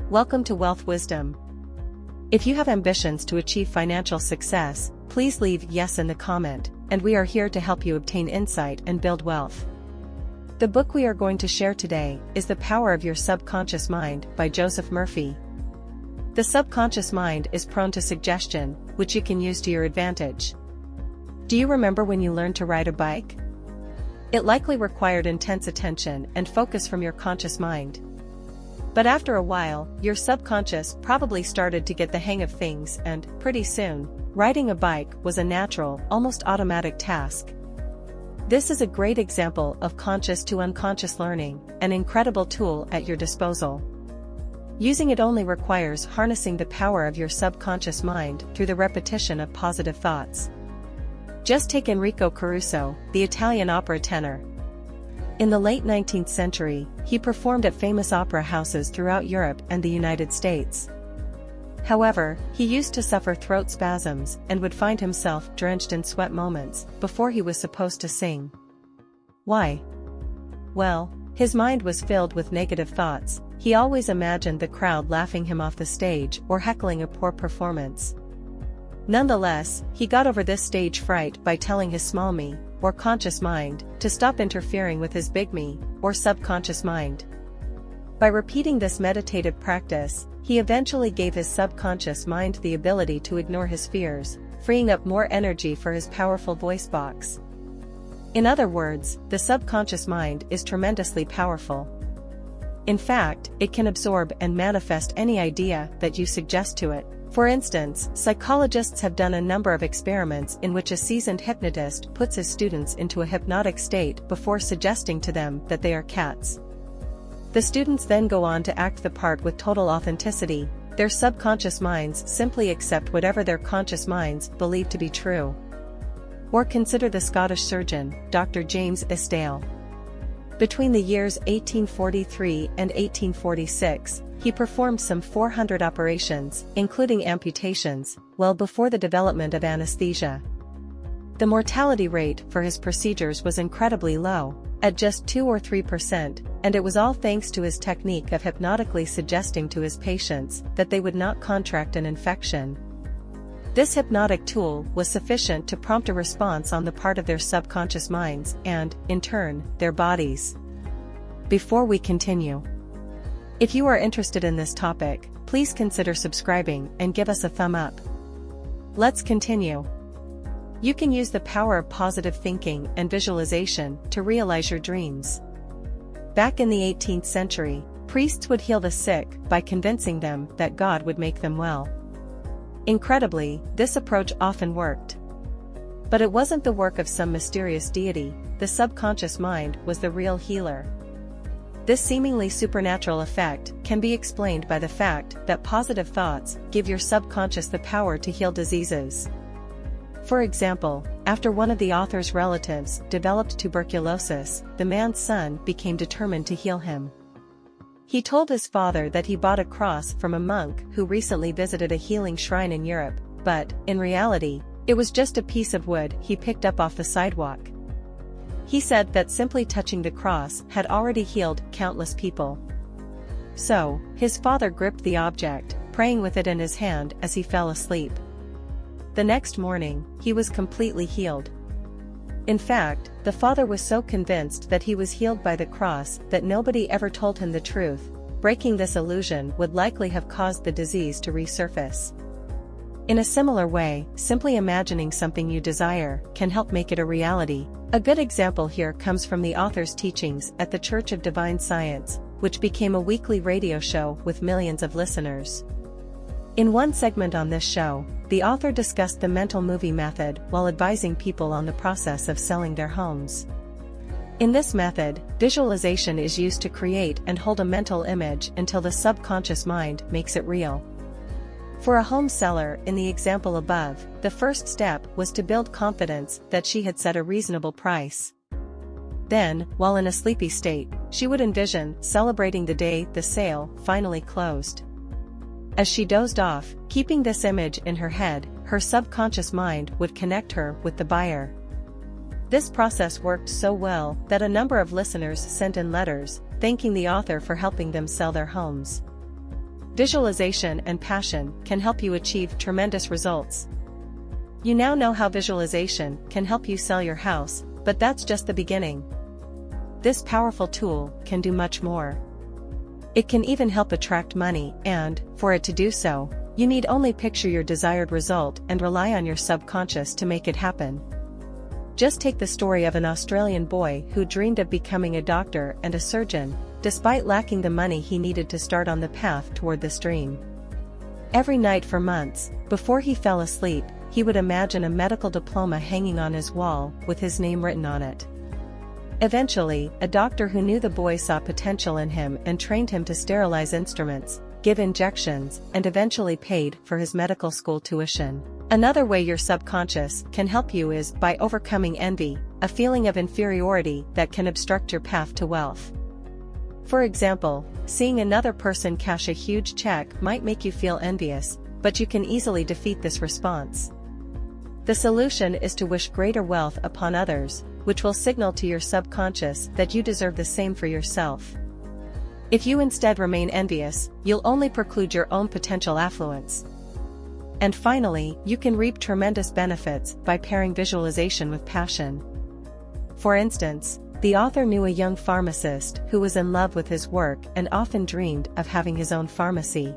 Welcome to Wealth Wisdom. If you have ambitions to achieve financial success, please leave yes in the comment, and we are here to help you obtain insight and build wealth. The book we are going to share today is The Power of Your Subconscious Mind by Joseph Murphy. The subconscious mind is prone to suggestion, which you can use to your advantage. Do you remember when you learned to ride a bike? It likely required intense attention and focus from your conscious mind. But after a while, your subconscious probably started to get the hang of things and, pretty soon, riding a bike was a natural, almost automatic task. This is a great example of conscious to unconscious learning, an incredible tool at your disposal. Using it only requires harnessing the power of your subconscious mind through the repetition of positive thoughts. Just take Enrico Caruso, the Italian opera tenor. In the late 19th century, he performed at famous opera houses throughout Europe and the United States. However, he used to suffer throat spasms and would find himself drenched in sweat moments before he was supposed to sing. Why? Well, his mind was filled with negative thoughts. He always imagined the crowd laughing him off the stage or heckling a poor performance. Nonetheless, he got over this stage fright by telling his small me, or conscious mind, to stop interfering with his big me, or subconscious mind. By repeating this meditative practice, he eventually gave his subconscious mind the ability to ignore his fears, freeing up more energy for his powerful voice box. In other words, the subconscious mind is tremendously powerful. In fact, it can absorb and manifest any idea that you suggest to it. For instance, psychologists have done a number of experiments in which a seasoned hypnotist puts his students into a hypnotic state before suggesting to them that they are cats. The students then go on to act the part with total authenticity. Their subconscious minds simply accept whatever their conscious minds believe to be true. Or consider the Scottish surgeon, Dr. James Estale. Between the years 1843 and 1846, he performed some 400 operations, including amputations, well before the development of anesthesia. The mortality rate for his procedures was incredibly low, at just 2 or 3%, and it was all thanks to his technique of hypnotically suggesting to his patients that they would not contract an infection. This hypnotic tool was sufficient to prompt a response on the part of their subconscious minds and, in turn, their bodies. Before we continue, if you are interested in this topic, please consider subscribing and give us a thumb up. Let's continue. You can use the power of positive thinking and visualization to realize your dreams. Back in the 18th century, priests would heal the sick by convincing them that God would make them well. Incredibly, this approach often worked. But it wasn't the work of some mysterious deity. The subconscious mind was the real healer. This seemingly supernatural effect can be explained by the fact that positive thoughts give your subconscious the power to heal diseases. For example, after one of the author's relatives developed tuberculosis, the man's son became determined to heal him. He told his father that he bought a cross from a monk who recently visited a healing shrine in Europe, but, in reality, it was just a piece of wood he picked up off the sidewalk. He said that simply touching the cross had already healed countless people. So, his father gripped the object, praying with it in his hand as he fell asleep. The next morning, he was completely healed. In fact, the father was so convinced that he was healed by the cross that nobody ever told him the truth. Breaking this illusion would likely have caused the disease to resurface. In a similar way, simply imagining something you desire can help make it a reality. A good example here comes from the author's teachings at the Church of Divine Science, which became a weekly radio show with millions of listeners. In one segment on this show, the author discussed the mental movie method while advising people on the process of selling their homes. In this method, visualization is used to create and hold a mental image until the subconscious mind makes it real. For a home seller in the example above, the first step was to build confidence that she had set a reasonable price. Then, while in a sleepy state, she would envision celebrating the day the sale finally closed. As she dozed off, keeping this image in her head, her subconscious mind would connect her with the buyer. This process worked so well that a number of listeners sent in letters, thanking the author for helping them sell their homes. Visualization and passion can help you achieve tremendous results. You now know how visualization can help you sell your house, but that's just the beginning. This powerful tool can do much more. It can even help attract money, and, for it to do so, you need only picture your desired result and rely on your subconscious to make it happen. Just take the story of an Australian boy who dreamed of becoming a doctor and a surgeon, despite lacking the money he needed to start on the path toward this dream. Every night for months, before he fell asleep, he would imagine a medical diploma hanging on his wall with his name written on it. Eventually, a doctor who knew the boy saw potential in him and trained him to sterilize instruments, give injections, and eventually paid for his medical school tuition. Another way your subconscious can help you is by overcoming envy, a feeling of inferiority that can obstruct your path to wealth. For example, seeing another person cash a huge check might make you feel envious, but you can easily defeat this response. The solution is to wish greater wealth upon others, which will signal to your subconscious that you deserve the same for yourself. If you instead remain envious, you'll only preclude your own potential affluence. And finally, you can reap tremendous benefits by pairing visualization with passion. For instance, the author knew a young pharmacist who was in love with his work and often dreamed of having his own pharmacy.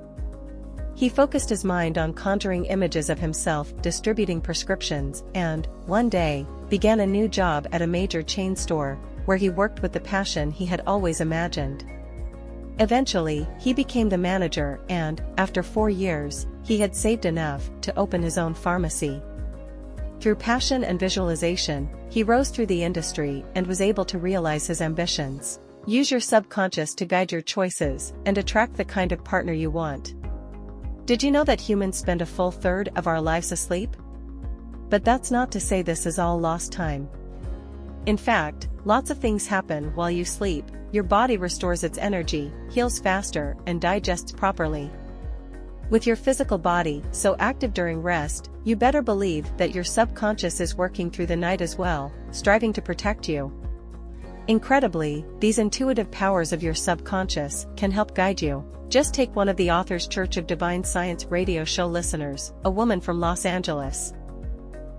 He focused his mind on conjuring images of himself distributing prescriptions and, one day, began a new job at a major chain store, where he worked with the passion he had always imagined. Eventually, he became the manager and, after 4 years, he had saved enough to open his own pharmacy. Through passion and visualization, he rose through the industry and was able to realize his ambitions. Use your subconscious to guide your choices and attract the kind of partner you want. Did you know that humans spend a full third of our lives asleep? But that's not to say this is all lost time. In fact, lots of things happen while you sleep. Your body restores its energy, heals faster, and digests properly. With your physical body so active during rest, you better believe that your subconscious is working through the night as well, striving to protect you. Incredibly, these intuitive powers of your subconscious can help guide you. Just take one of the author's Church of Divine Science radio show listeners, a woman from Los Angeles.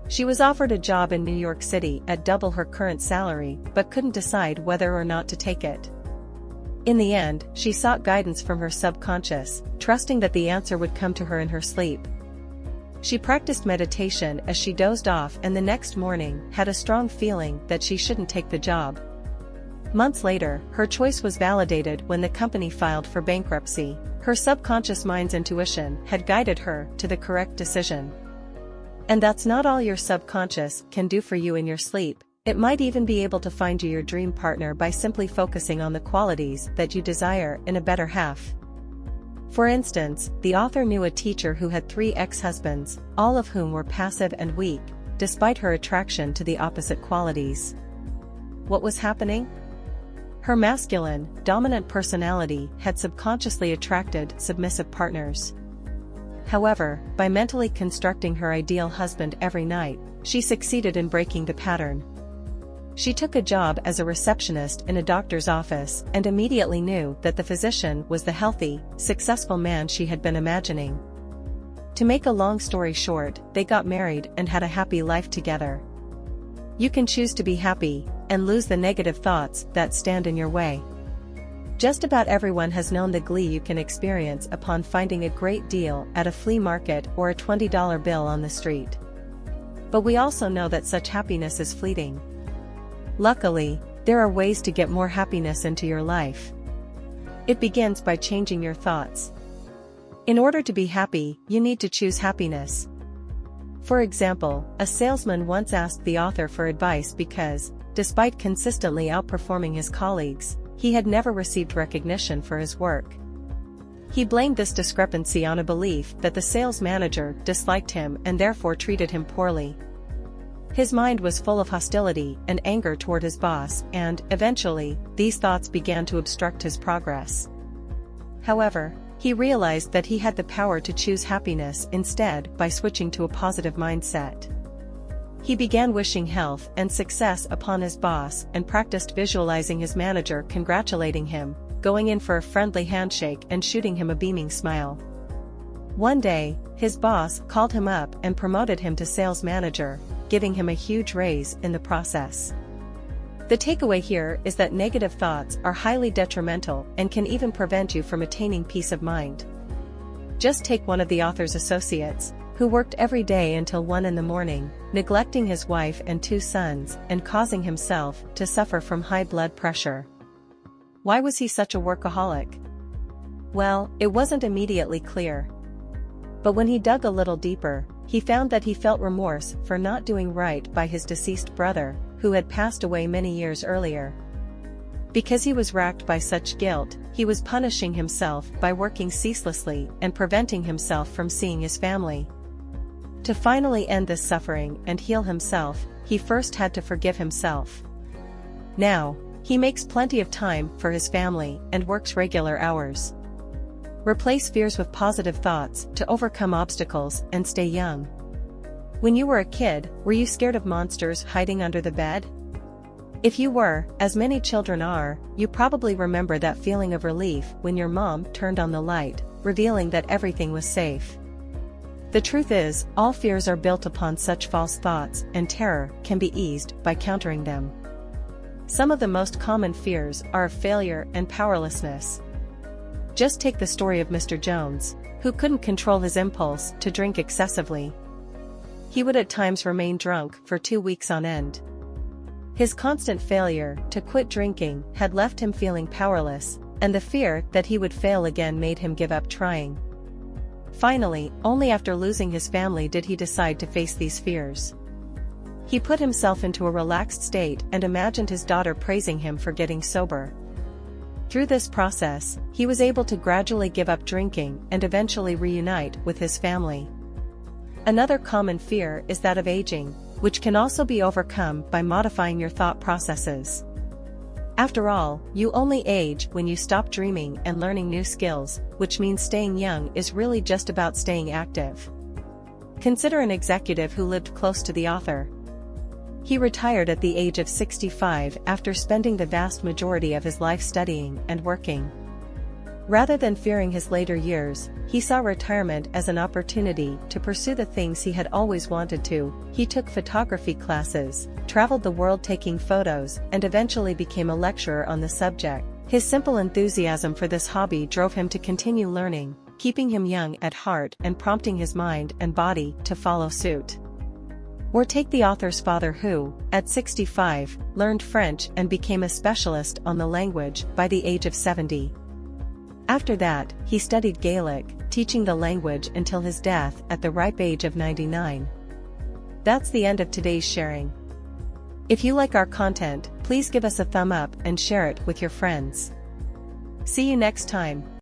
She was offered a job in New York City at double her current salary, but couldn't decide whether or not to take it. In the end, she sought guidance from her subconscious, trusting that the answer would come to her in her sleep. She practiced meditation as she dozed off and the next morning had a strong feeling that she shouldn't take the job. Months later, her choice was validated when the company filed for bankruptcy. Her subconscious mind's intuition had guided her to the correct decision. And that's not all your subconscious can do for you in your sleep. It might even be able to find you your dream partner by simply focusing on the qualities that you desire in a better half. For instance, the author knew a teacher who had 3 ex-husbands, all of whom were passive and weak, despite her attraction to the opposite qualities. What was happening? Her masculine, dominant personality had subconsciously attracted submissive partners. However, by mentally constructing her ideal husband every night, she succeeded in breaking the pattern. She took a job as a receptionist in a doctor's office and immediately knew that the physician was the healthy, successful man she had been imagining. To make a long story short, they got married and had a happy life together. You can choose to be happy and lose the negative thoughts that stand in your way. Just about everyone has known the glee you can experience upon finding a great deal at a flea market or a $20 bill on the street. But we also know that such happiness is fleeting. Luckily, there are ways to get more happiness into your life. It begins by changing your thoughts. In order to be happy, you need to choose happiness. For example, a salesman once asked the author for advice because, despite consistently outperforming his colleagues, he had never received recognition for his work. He blamed this discrepancy on a belief that the sales manager disliked him and therefore treated him poorly. His mind was full of hostility and anger toward his boss, and, eventually, these thoughts began to obstruct his progress. However, he realized that he had the power to choose happiness instead by switching to a positive mindset. He began wishing health and success upon his boss and practiced visualizing his manager congratulating him, going in for a friendly handshake and shooting him a beaming smile. One day, his boss called him up and promoted him to sales manager, giving him a huge raise in the process. The takeaway here is that negative thoughts are highly detrimental and can even prevent you from attaining peace of mind. Just take one of the author's associates, who worked every day until 1 a.m, neglecting his wife and 2 sons and causing himself to suffer from high blood pressure. Why was he such a workaholic? Well, it wasn't immediately clear. But when he dug a little deeper, he found that he felt remorse for not doing right by his deceased brother, who had passed away many years earlier. Because he was racked by such guilt, he was punishing himself by working ceaselessly and preventing himself from seeing his family. To finally end this suffering and heal himself, he first had to forgive himself. Now, he makes plenty of time for his family and works regular hours. Replace fears with positive thoughts to overcome obstacles and stay young. When you were a kid, were you scared of monsters hiding under the bed? If you were, as many children are, you probably remember that feeling of relief when your mom turned on the light, revealing that everything was safe. The truth is, all fears are built upon such false thoughts, and terror can be eased by countering them. Some of the most common fears are of failure and powerlessness. Just take the story of Mr. Jones, who couldn't control his impulse to drink excessively. He would at times remain drunk for 2 weeks on end. His constant failure to quit drinking had left him feeling powerless, and the fear that he would fail again made him give up trying. Finally, only after losing his family did he decide to face these fears. He put himself into a relaxed state and imagined his daughter praising him for getting sober. Through this process, he was able to gradually give up drinking and eventually reunite with his family. Another common fear is that of aging, which can also be overcome by modifying your thought processes. After all, you only age when you stop dreaming and learning new skills, which means staying young is really just about staying active. Consider an executive who lived close to the author. He retired at the age of 65 after spending the vast majority of his life studying and working. Rather than fearing his later years, he saw retirement as an opportunity to pursue the things he had always wanted to. He took photography classes, traveled the world taking photos, and eventually became a lecturer on the subject. His simple enthusiasm for this hobby drove him to continue learning, keeping him young at heart and prompting his mind and body to follow suit. Or take the author's father who, at 65, learned French and became a specialist on the language by the age of 70. After that, he studied Gaelic, teaching the language until his death at the ripe age of 99. That's the end of today's sharing. If you like our content, please give us a thumb up and share it with your friends. See you next time.